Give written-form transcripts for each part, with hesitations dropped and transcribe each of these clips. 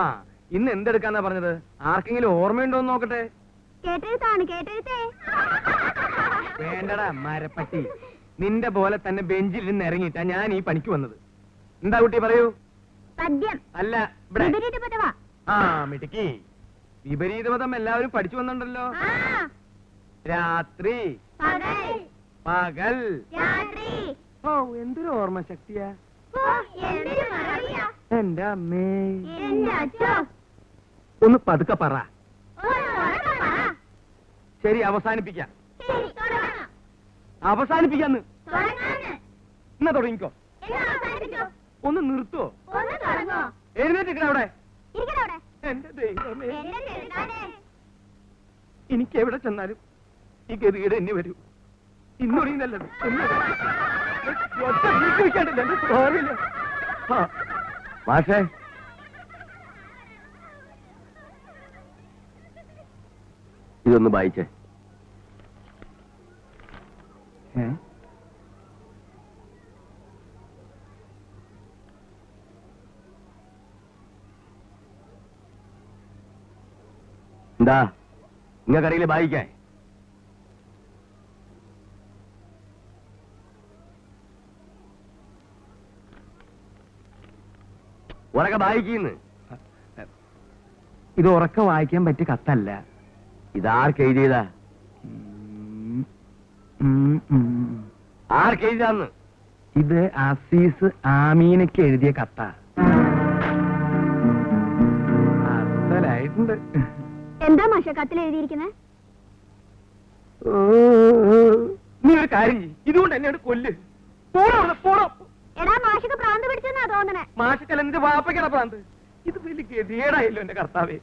ആ ഇന്ന് എന്തെടുക്കാന്നാ പറഞ്ഞത്? ആർക്കെങ്കിലും ഓർമ്മയുണ്ടോ എന്ന് നോക്കട്ടെ. വേണ്ടടാ മരപ്പട്ടി, നിന്റെ പോലെ തന്നെ ബെഞ്ചിൽ നിന്ന് ഇറങ്ങിയിട്ടാ ഞാൻ ഈ പണിക്ക് വന്നത്. എന്താ കുട്ടി പറയൂ. അല്ല ആ മിടുക്കി, വിപരീതമതം എല്ലാവരും പഠിച്ചു വന്നിട്ടുണ്ടല്ലോ. രാത്രി പകൽ. ഓ എന്തൊരു ഓർമ്മ ശക്തിയാ എന്റെ അമ്മേ. ഒന്ന് പതുക്കെ പറ. ശരി അവസാനിപ്പിക്കാം. അവസാനിപ്പിക്കാന്ന് എന്നാ തുടങ്ങിക്കോ. ഒന്ന് നിർത്തുവോ? എഴുന്നേറ്റിരിക്കണ അവിടെ. എന്റെ ദൈവമേ, എനിക്ക് എവിടെ ചെന്നാലും ഈ ഗതികേട് എന്നെ വരൂ. ഇന്നൊടിയുന്നല്ലത് മാഷേ. ഇതൊന്ന് വായിച്ചേ. എന്താ നിങ്ങൾക്കറിയില്ലേ വായിക്കാൻ? ഉറക്കെ വായിക്കുന്നു. ഇത് ഉറക്കെ വായിക്കാൻ പറ്റിയ കത്തല്ല. ഇതാർക്കെഴുതിയതാ? ആർക്കെഴുതാന്ന്? ഇത് അസീസ് ആമീനയ്ക്ക് എഴുതിയ കത്താ. അസലായിട്ടുണ്ട്. എന്താ മാഷ കത്തിൽ എഴുതിയിരിക്കുന്നത്? നീ ഒരു കാര്യം ചെയ്യ്, ഇതുകൊണ്ട് എന്നെ കൊല്ല്. പോടോ. എടാ മാഷക്ക് പ്രാന്ത് പിടിച്ചെന്നാ തോന്നണേ. മാഷക്കല്ല എന്റെ വാപ്പയ്ക്കട പ്രാന്ത്. ഇത് വലിയ ഗതികേടായല്ലോ എന്റെ കർത്താവേ.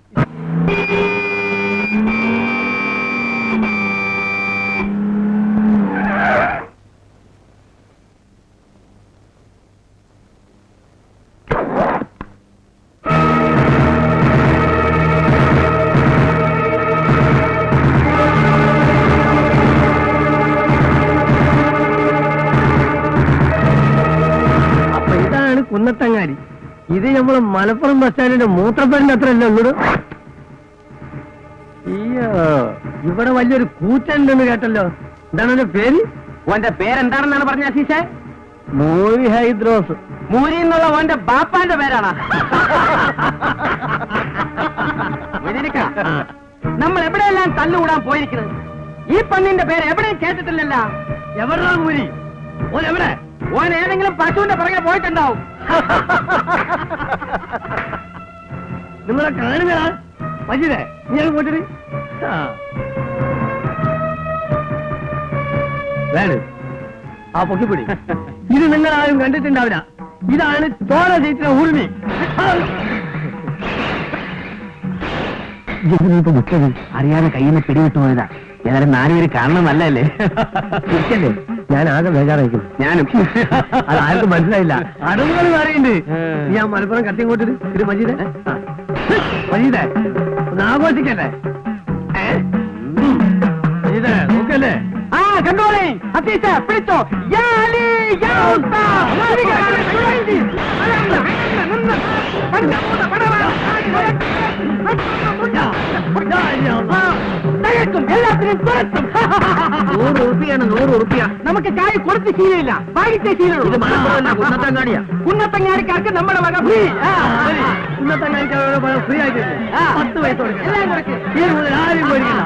കുന്നത്തങ്ങാടി. ഇത് നമ്മള് മലപ്പുറം ബസ് സ്റ്റാൻഡിന്റെ മൂത്രപ്പേരിന്റെ അത്രയല്ലേ ഉള്ളൂ. അയ്യോ, ഇവിടെ വലിയൊരു കൂറ്റുണ്ടെന്ന് കേട്ടല്ലോ. എന്താണ് എന്റെ പേര്? ഓന്റെ പേരെന്താണെന്നാണ് പറഞ്ഞ അസീസേ? മൂരി ഹൈദ്രോസ്. മൂരി എന്നുള്ള ഓന്റെ ബാപ്പാന്റെ പേരാണ്. നമ്മൾ എവിടെയെല്ലാം തല്ലുകൂടാൻ പോയിരിക്കുന്നത്. ഈ പന്നിന്റെ പേര് എവിടെയും കേട്ടിട്ടില്ലല്ലോ. എവിടാ മൂരി? ഓൻ എവിടെ? ഓൻ ഏതെങ്കിലും പശുവിന്റെ പുറകെ പോയിട്ടുണ്ടാവും. നിങ്ങളെ കാണുക മജിദേ, നീ പോയിട്ട് ആ പൊക്കിപ്പിടി. ഇത് നിങ്ങൾ ആരും കണ്ടിട്ടുണ്ടാവില്ല. ഇതാണ് തോര ജയിച്ചിന ഊർമി. ഇപ്പൊ മുറ്റത് അറിയാതെ കയ്യിൽ നിന്ന് പിടിവിട്ടു പോയതാ. ഏതായാലും 4 പേര് കാണണം നല്ലല്ലേ? മുറ്റല്ലേ, ഞാൻ ആകെ ബേജാറായിരിക്കും. ഞാനും. അത് ആർക്കും മനസ്സിലായില്ല. അടവുകൾ പറയുന്നുണ്ട്. ഞാൻ മലപ്പുറം കത്തിയങ്ങോട്ട് ഇത് മജീദേ. മജീദേ ഒന്ന് ആഘോഷിക്കട്ടെ. മജീദേ നോക്കല്ലേ? ആ കണ്ടോളേ അസീസ, പിടിച്ചോ. എല്ലാത്തിനും 100 ഉറുപ്പിയാണ്. 100 ഉറുപ്പിയ. നമുക്ക് കായ് കൊടുത്ത് ശീലമില്ല, വാങ്ങിച്ച ശീലമുള്ളൂ. കുന്നത്തങ്ങാടിയാ. കുന്നത്തങ്ങാടിക്കാർക്ക് നമ്മുടെ വക ഫ്രീ. കുന്നത്തങ്ങാടിക്ക് ഫ്രീ ആയിട്ട് 10 പൈസ കൊടുക്കാം. ആരും പോയിരിക്കില്ല.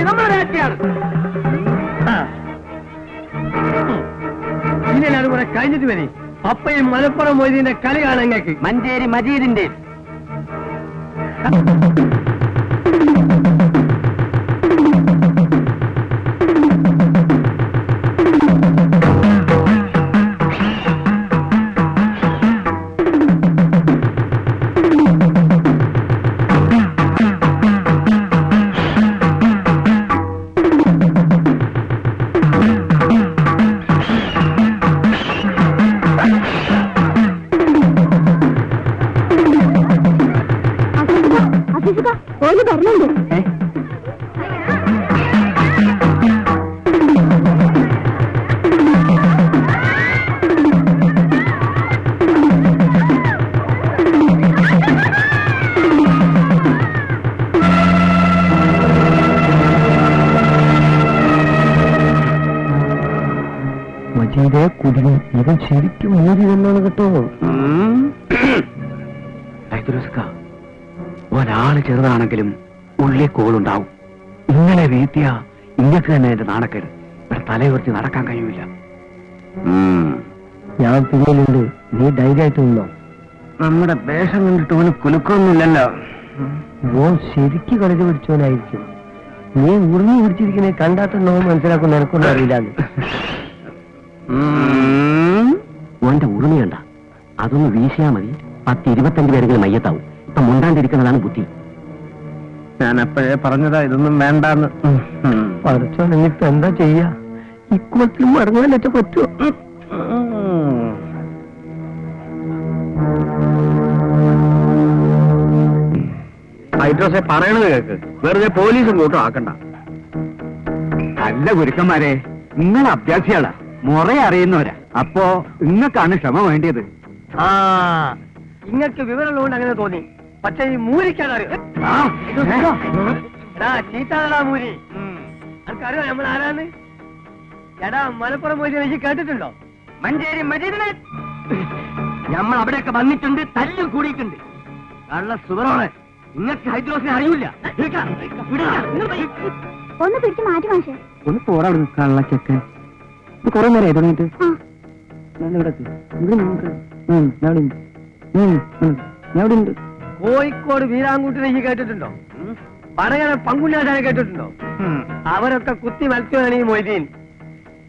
നമ്മുടെ രാജ്യമാണ്. ഇനി എല്ലാവരും കൂടെ കഴിഞ്ഞിട്ട് വരി. അപ്പയും മലപ്പുറം മൊയ്തീന്റെ കളി കാണാൻ കേക്ക്. മഞ്ചേരി മജീദിന്റെ Jessica. കുടുങ്ങി. ഇവൻ ശരിക്കും മൂരി തന്നാണ് കേട്ടോ. ഒരാള് ചെറുതാണെങ്കിലും ഉള്ളി കോളുണ്ടാവും. ഇങ്ങനെ വീഴ്ത്തിയ ഇങ്ങക്ക് തന്നെ എന്റെ നാണക്കേട്. ഇവിടെ തലയുയർത്തി നടക്കാൻ കഴിയൂല. ഞാൻ പിന്നിലുണ്ട്, നീ ധൈര്യമായിട്ട് നിന്നോ. നമ്മുടെ വേഷം കണ്ടിട്ട് ഓന് കുലുക്കൊന്നുമില്ലല്ലോ. ഓൻ ശരിക്ക് കളിച്ച് പിടിച്ചവനായിരിക്കും. നീ ഉറിഞ്ഞു പിടിച്ചിരിക്കുന്നേ കണ്ടാട്ടുണ്ടോ മനസ്സിലാക്കുന്ന എനക്കൊന്നും അറിയില്ലാന്ന്. ഓന്റെ ഉറുമി കണ്ട അതൊന്ന് വീശിയാ മതി. 10-25 പേരെങ്കിലും മയ്യത്താവും. ഇപ്പൊ മുണ്ടാണ്ടിരിക്കുന്നതാണ് ബുദ്ധി. ഞാൻ അപ്പോഴേ പറഞ്ഞതാ ഇതൊന്നും വേണ്ടാന്ന്. പഠിച്ചോ, നിന്നിപ്പോ എന്താ ചെയ്യാ? ഇക്കുളത്തിലും മടങ്ങാനൊക്കെ പറ്റുമോ? ഹൈഡ്രോസെ പറയണത് കേക്ക്. വെറുതെ പോലീസും കൂട്ടും ആക്കണ്ട. അല്ല ഗുരുക്കന്മാരെ, നിങ്ങൾ അഭ്യാസികളാ, മുറ അറിയുന്നവരാ. അപ്പോ നിങ്ങൾക്കാണ് ക്ഷമ വേണ്ടിയത്. ആ, ഇങ്ങക്ക് വിവരമുള്ളതുകൊണ്ട് അങ്ങനെ തോന്നി. പക്ഷെ ഈ മൂരിക്കാനറിയോ? ചീത്താടാ മൂരി. അനക്കറിയോ നമ്മൾ ആരാന്ന്? എടാ, മലപ്പുറം പോയി എനിക്ക് കേട്ടിട്ടുണ്ടോ? മഞ്ചേരി മജീദിനെ നമ്മൾ അവിടെയൊക്കെ വന്നിട്ടുണ്ട്, തല്ലും കൂടിയിട്ടുണ്ട്. കള്ള സുവറോളെ, നിങ്ങൾക്ക് ഹൈദ്രോസിനെ അറിയില്ല. ഒന്ന് പിടിച്ച് മാറ്റി മാഷേ. ഒന്ന് പോരാ കള്ള ചെക്കൻ. കുറെ നേരമായി തുടങ്ങിയിട്ട്. കോഴിക്കോട് വീരാങ്കൂട്ടിനെ ഈ കേട്ടിട്ടുണ്ടോ? വടകര പങ്കുല്ലാശാനെ കേട്ടിട്ടുണ്ടോ? അവരൊക്കെ കുത്തി മത്സ്യമാണ് ഈ മൊയ്തീൻ.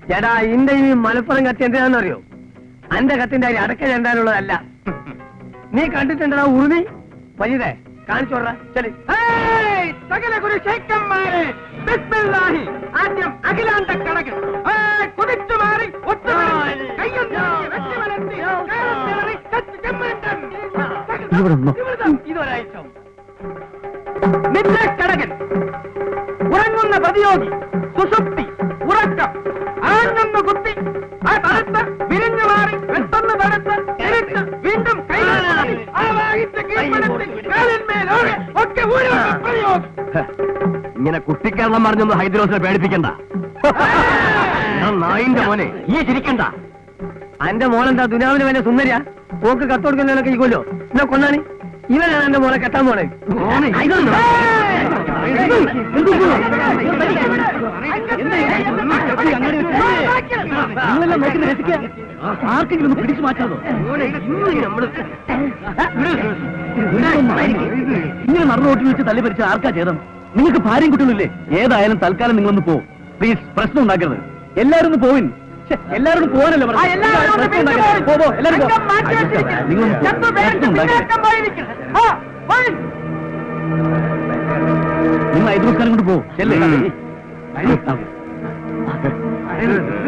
ചേട്ടാ, ഇന്റെ ഈ മലപ്പുറം കത്തി എന്തിനാണെന്നറിയോ? അന്റെ കത്തിന്റെ അരി അടക്ക ചെണ്ടാനുള്ളതല്ല. നീ കണ്ടിട്ടുണ്ടോ ഉറുമി? വൈദേ കാണിച്ചോടാ. ശരി, സകല ഗുരുശേഖന്മാരെ ബിസ്മില്ലാഹി. ആദ്യം അഖിലാണ്ട കടകൻ കുതിച്ചു മാറി ഇതൊരാഴ്ച കടകൻ ഉറങ്ങുന്ന പ്രതിയോഗി സുഷുപ്തി ഉറക്കം ആണെന്ന് കുത്തി ആ തടുത്ത് വിരിഞ്ഞു മാറി പെട്ടെന്ന് തടുത്ത് എടുത്ത് വീണ്ടും ഇങ്ങനെ കുട്ടിക്കേരളം പറഞ്ഞൊന്ന് ഹൈദ്രോസിനെ പേടിപ്പിക്കണ്ട. നായിന്റെ മോനെ ഈ ചിരിക്കണ്ട. എന്റെ മോനെന്താ ദുനാവിന് വേണ്ട സുന്ദരിയാ? പോക്ക് കത്ത് കൊടുക്കുന്നതിനൊക്കെ ഇരിക്കുമല്ലോ. എന്നാ കൊണ്ടാണ് ഇവനാണ് എന്റെ മോനെ കെട്ടാൻ പോണേ. നിങ്ങളെല്ലാം നോക്കി രസിക്കുക. ആർക്കെങ്കിലും ഒന്ന് പിടിച്ചു മാറ്റാതോ? ഇങ്ങനെ നടന്നു ഓട്ടി വെച്ച് തല്ലി പരിച്ച ആർക്കാ ചേതം? നിങ്ങൾക്ക് ഭാര്യയും കുട്ടികളില്ലേ? ഏതായാലും തൽക്കാലം നിങ്ങളൊന്ന് പോ പ്ലീസ്. പ്രശ്നം ഉണ്ടാക്കരുത്. എല്ലാരും ഒന്ന് പോവിൻ. എല്ലാവരും പോകാനല്ലേ പറഞ്ഞു? നിങ്ങൾ ഐദ്രോസ്കാരം കൊണ്ട് പോ.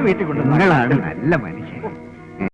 വീട്ടിൽ കൊണ്ട് മകളാണ് നല്ല മനുഷ്യൻ.